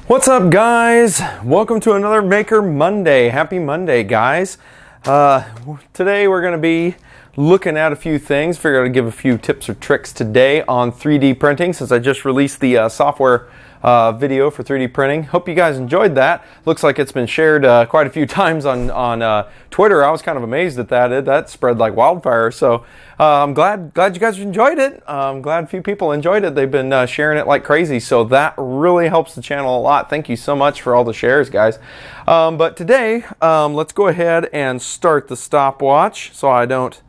What's up, guys? Welcome to another Maker Monday. Happy Monday, guys. Today we're going to be looking at a few things. Figured I'd give a few tips or tricks today on 3D printing since I just released the software video for 3D printing. Hope you guys enjoyed that. Looks like it's been shared quite a few times on Twitter. I was kind of amazed at that. That spread like wildfire. So I'm glad you guys enjoyed it. I'm glad a few people enjoyed it. They've been sharing it like crazy. So that really helps the channel a lot. Thank you so much for all the shares, guys. But today, let's go ahead and start the stopwatch so I don't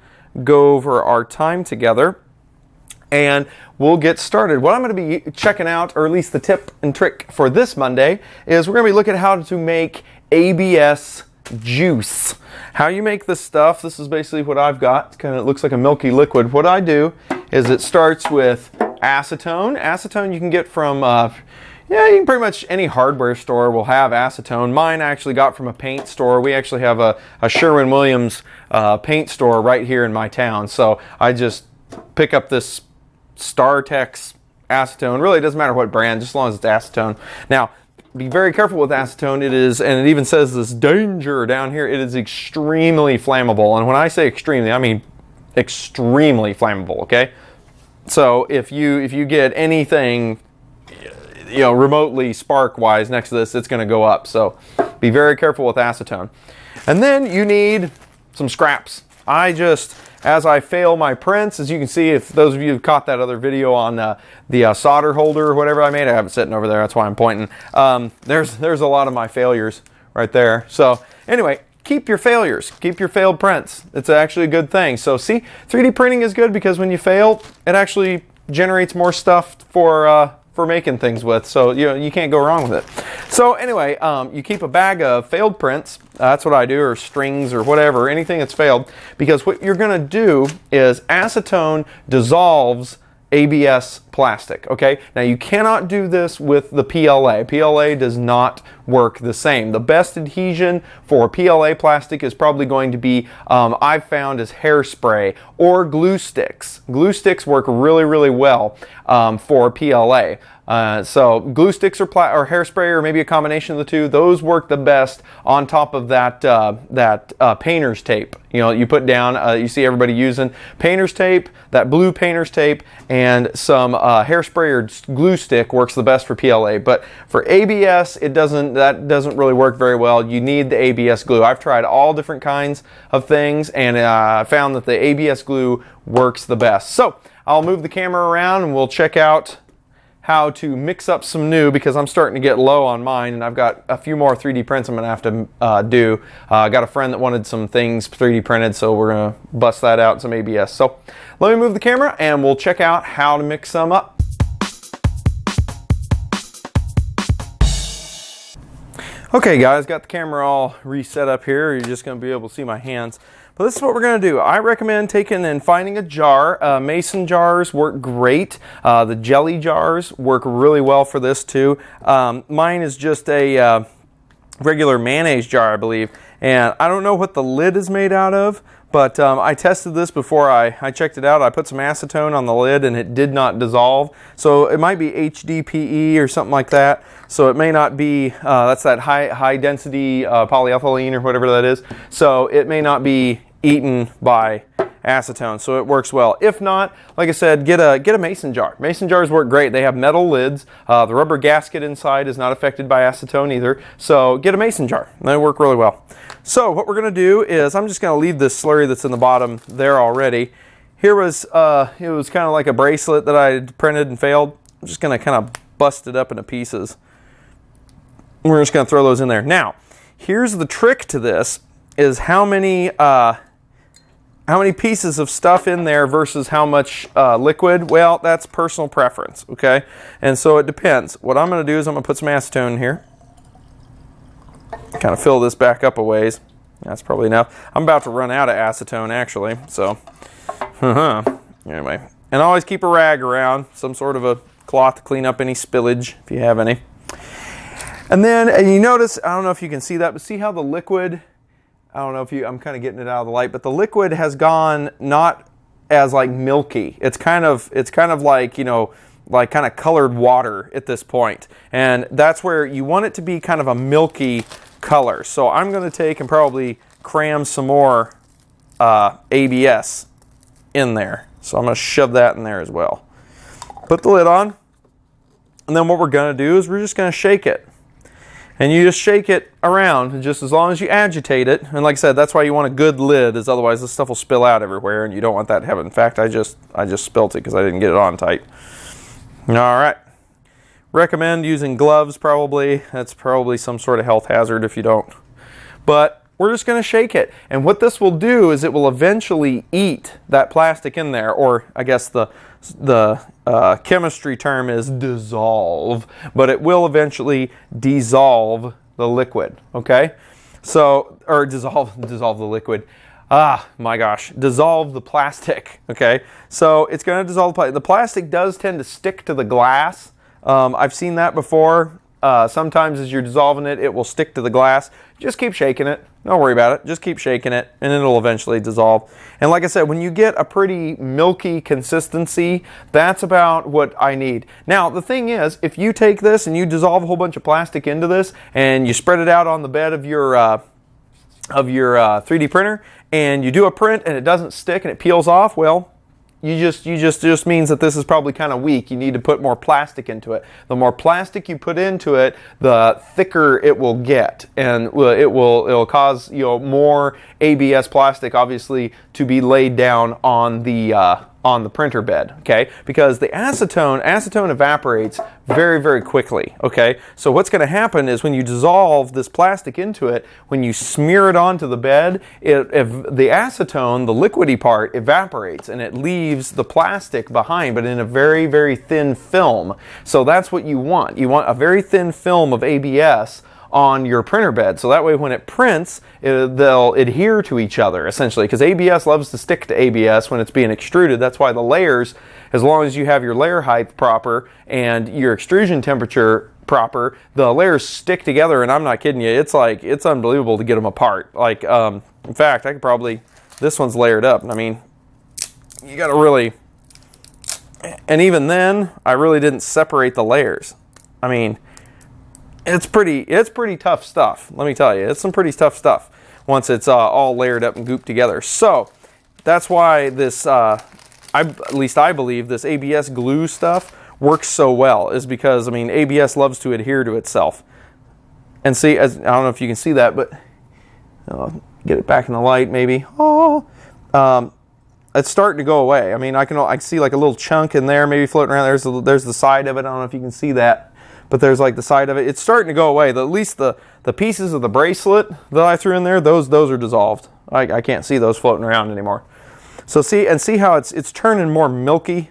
go over our time together. And we'll get started. What I'm going to be checking out, or at least the tip and trick for this Monday, is we're going to be looking at how to make ABS juice. How you make this stuff. This is basically what I've got. It looks like a milky liquid. What I do is it starts with acetone. Acetone you can get from, you can pretty much any hardware store will have acetone. Mine I actually got from a paint store. We actually have a Sherwin-Williams paint store right here in my town. So I just pick up this StarTex acetone. Really, it doesn't matter what brand, just as long as it's acetone. Now, be very careful with acetone. It is, and it even says this danger down here, it is extremely flammable. And when I say extremely, I mean extremely flammable, okay? So if you get anything, remotely spark-wise next to this, it's going to go up. So be very careful with acetone. And then you need some scraps. As I fail my prints, as you can see, if those of you have caught that other video on the solder holder or whatever I made, I have it sitting over there, that's why I'm pointing. There's a lot of my failures right there. So anyway, keep your failures, keep your failed prints. It's actually a good thing. So see, 3D printing is good because when you fail, it actually generates more stuff for making things with. So you can't go wrong with it. So anyway, you keep a bag of failed prints. That's what I do, or strings or whatever, anything that's failed. Because what you're going to do is acetone dissolves ABS plastic, okay? Now you cannot do this with the PLA. PLA does not work the same. The best adhesion for PLA plastic is probably going to be, I've found, is hairspray or glue sticks. Glue sticks work really, really well for PLA. So glue sticks or hairspray, or maybe a combination of the two, those work the best on top of that painter's tape. You put down, you see everybody using painter's tape, that blue painter's tape, and some hairspray or glue stick works the best for PLA. But for ABS, that doesn't really work very well. You need the ABS glue. I've tried all different kinds of things, and I found that the ABS glue works the best. So I'll move the camera around and we'll check out how to mix up some new, because I'm starting to get low on mine, and I've got a few more 3D prints I'm going to have to do. I got a friend that wanted some things 3D printed, so we're going to bust that out in some ABS. So let me move the camera and we'll check out how to mix some up. Okay, guys, got the camera all reset up here. You're just going to be able to see my hands. But this is what we're going to do. I recommend taking and finding a jar. Mason jars work great. The jelly jars work really well for this too. Mine is just a regular mayonnaise jar, I believe. And I don't know what the lid is made out of, but I tested this before I checked it out. I put some acetone on the lid and it did not dissolve. So it might be HDPE or something like that. So it may not be, that's that high density polyethylene or whatever that is. So it may not be eaten by acetone, so it works well. If not, like I said, get a mason jar. Mason jars work great. They have metal lids. The rubber gasket inside is not affected by acetone either. So get a mason jar. They work really well. So what we're going to do is I'm just going to leave this slurry that's in the bottom there already. Here was it was kind of like a bracelet that I had printed and failed. I'm just going to kind of bust it up into pieces. We're just going to throw those in there. Now, here's the trick to this: is how many pieces of stuff in there versus how much liquid. Well, that's personal preference, okay? And so it depends. What I'm going to do is I'm going to put some acetone in here. Kind of fill this back up a ways. That's probably enough. I'm about to run out of acetone, actually. So, anyway. And always keep a rag around, some sort of a cloth to clean up any spillage, if you have any. And then, you notice, I don't know if you can see that, but see how the liquid, I don't know if I'm kind of getting it out of the light, but the liquid has gone not as like milky. It's kind of like, like kind of colored water at this point. And that's where you want it to be kind of a milky color. So I'm going to take and probably cram some more ABS in there. So I'm going to shove that in there as well. Put the lid on. And then what we're going to do is we're just going to shake it. And you just shake it around, just as long as you agitate it. And like I said, that's why you want a good lid, is otherwise this stuff will spill out everywhere, and you don't want that to happen. In fact, I just spilt it because I didn't get it on tight. All right. Recommend using gloves probably. That's probably some sort of health hazard if you don't. But we're just going to shake it. And what this will do is it will eventually eat that plastic in there, or I guess the chemistry term is dissolve, but it will eventually dissolve the liquid, okay? So, or dissolve the liquid. Ah, my gosh, dissolve the plastic, okay? So it's going to dissolve the plastic. The plastic does tend to stick to the glass. I've seen that before. Sometimes as you're dissolving it, it will stick to the glass. Just keep shaking it. Don't worry about it. Just keep shaking it, and it'll eventually dissolve. And like I said, when you get a pretty milky consistency, that's about what I need. Now, the thing is, if you take this and you dissolve a whole bunch of plastic into this, and you spread it out on the bed of your 3D printer, and you do a print and it doesn't stick and it peels off, well, you just means that this is probably kind of weak. You need to put more plastic into it. The more plastic you put into it, the thicker it will get, and it'll cause, you know, more ABS plastic obviously to be laid down on the printer bed, okay? Because the acetone evaporates very, very quickly, okay? So what's going to happen is when you dissolve this plastic into it, when you smear it onto the bed, if the acetone, the liquidy part, evaporates and it leaves the plastic behind, but in a very, very thin film. So that's what you want. You want a very thin film of ABS on your printer bed, so that way when it prints, they'll adhere to each other essentially, because ABS loves to stick to ABS when it's being extruded. That's why the layers, as long as you have your layer height proper and your extrusion temperature proper, the layers stick together, and I'm not kidding you, it's unbelievable to get them apart. Like, in fact, I could probably, this one's layered up, and I mean, you gotta really, and even then, I really didn't separate the layers. I mean, it's pretty tough stuff, let me tell you. It's some pretty tough stuff once it's all layered up and gooped together. So that's why this, at least I believe, this ABS glue stuff works so well, is because, I mean, ABS loves to adhere to itself. And see, I don't know if you can see that, but get it back in the light maybe. It's starting to go away. I mean, I can see like a little chunk in there maybe floating around. There's the side of it. I don't know if you can see that. But there's like the side of it. It's starting to go away. At least the pieces of the bracelet that I threw in there, those are dissolved. I can't see those floating around anymore. So see how it's turning more milky.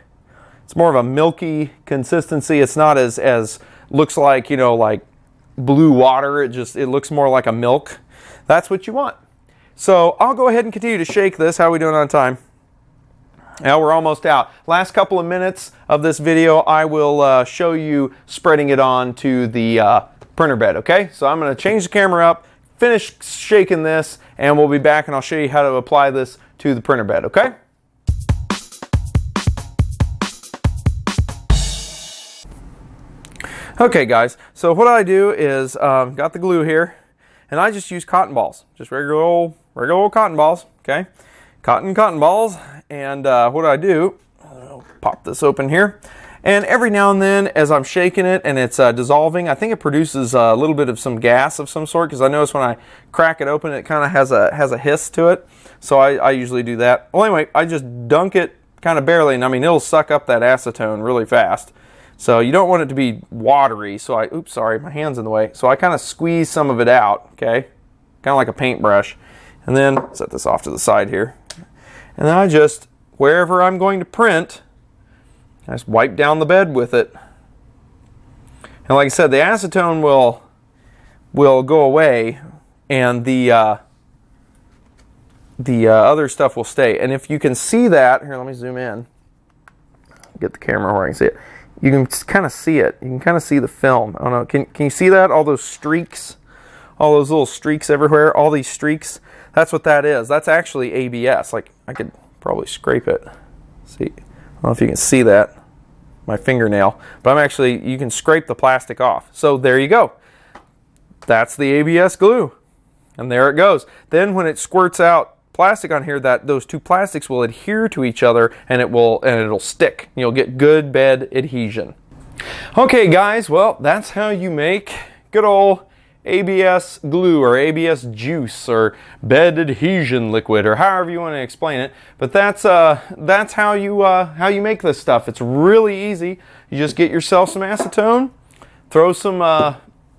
It's more of a milky consistency. It's not as looks like, you know, like blue water. It looks more like a milk. That's what you want. So I'll go ahead and continue to shake this. How are we doing on time? Now we're almost out. Last couple of minutes of this video, I will show you spreading it on to the printer bed, okay? So I'm going to change the camera up, finish shaking this, and we'll be back and I'll show you how to apply this to the printer bed, okay? Okay guys, so what I do is, got the glue here, and I just use cotton balls. Just regular old cotton balls, okay? Cotton balls, and what I do, I'll pop this open here, and every now and then as I'm shaking it and it's dissolving, I think it produces a little bit of some gas of some sort, because I notice when I crack it open it kind of has a hiss to it, so I usually do that. Well anyway, I just dunk it kind of barely, and I mean it'll suck up that acetone really fast. So you don't want it to be watery, so oops, sorry, my hand's in the way. So I kind of squeeze some of it out, okay? Kind of like a paintbrush. And then set this off to the side here. And then I just, wherever I'm going to print, I just wipe down the bed with it. And like I said, the acetone will go away, and the other stuff will stay. And if you can see that, here, let me zoom in. Get the camera where I can see it. You can kind of see it. You can kind of see the film. I don't know. Can you see that? All those streaks, all those little streaks everywhere. All these streaks. That's what that is. That's actually ABS. Like I could probably scrape it. See, I don't know if you can see that. my fingernail, but I'm actually, you can scrape the plastic off. So there you go. That's the ABS glue. And there it goes. Then when it squirts out plastic on here, those two plastics will adhere to each other, and it'll stick. You'll get good bed adhesion. Okay guys, well, that's how you make good old ABS glue or ABS juice or bed adhesion liquid, or however you want to explain it. But that's how you make this stuff. It's really easy. You just get yourself some acetone, throw some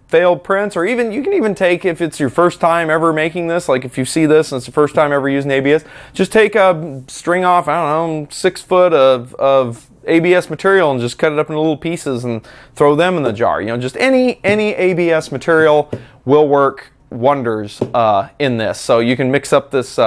failed prints, or even you can even take, if it's your first time ever making this, like if you see this and it's the first time ever using ABS, just take a string off, I don't know, 6 foot of ABS material and just cut it up into little pieces and throw them in the jar. You know, just any ABS material will work wonders in this. So you can mix up this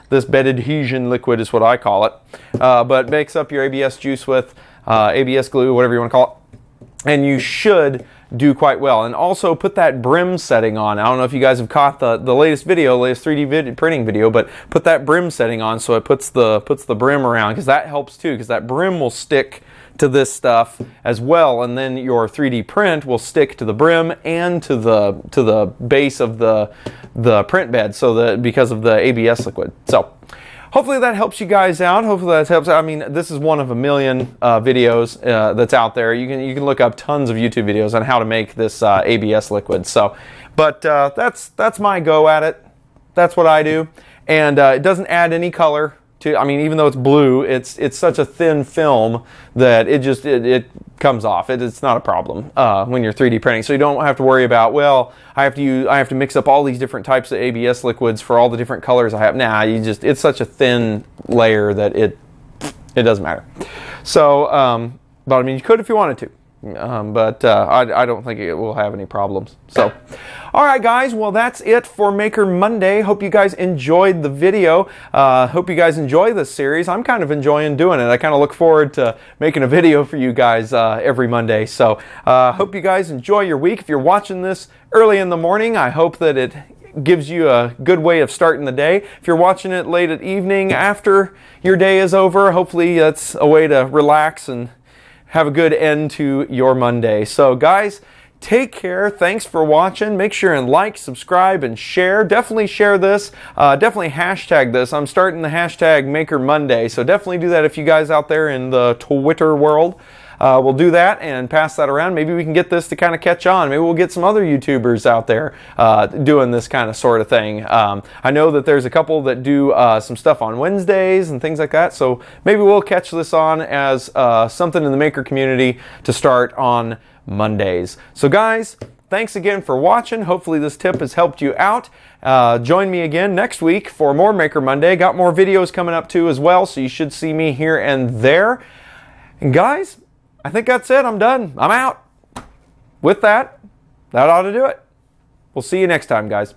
this bed adhesion liquid is what I call it, but mix up your ABS juice with ABS glue, whatever you want to call it, and you should do quite well. And also put that brim setting on. I don't know if you guys have caught the latest 3D printing video, but put that brim setting on so it puts the brim around, because that helps too, because that brim will stick to this stuff as well, and then your 3D print will stick to the brim and to the base of the print bed, so that because of the ABS liquid. So hopefully that helps you guys out. Hopefully that helps. I mean, this is one of a million videos that's out there. You can look up tons of YouTube videos on how to make this ABS liquid. So, but that's my go at it. That's what I do, and it doesn't add any color to. I mean, even though it's blue, it's such a thin film that it comes off. It's not a problem when you're 3D printing. So you don't have to worry about, well, I have to mix up all these different types of ABS liquids for all the different colors I have. Nah, it's such a thin layer that it doesn't matter. So, but I mean, you could if you wanted to. But I don't think it will have any problems. So, all right, guys. Well, that's it for Maker Monday. Hope you guys enjoyed the video. Hope you guys enjoy this series. I'm kind of enjoying doing it. I kind of look forward to making a video for you guys every Monday. So, hope you guys enjoy your week. If you're watching this early in the morning, I hope that it gives you a good way of starting the day. If you're watching it late at evening after your day is over, hopefully that's a way to relax and have a good end to your Monday. So guys, take care. Thanks for watching. Make sure and like, subscribe, and share. Definitely share this. Definitely hashtag this. I'm starting the hashtag Maker Monday, so definitely do that if you guys out there in the Twitter world will do that and pass that around. Maybe we can get this to kind of catch on. Maybe we'll get some other YouTubers out there doing this kind of sort of thing. I know that there's a couple that do some stuff on Wednesdays and things like that, so maybe we'll catch this on as something in the maker community to start on Mondays. So guys, thanks again for watching. Hopefully this tip has helped you out. Join me again next week for more Maker Monday. Got more videos coming up too as well, so you should see me here and there. And guys, I think that's it. I'm done. I'm out. With that ought to do it. We'll see you next time, guys.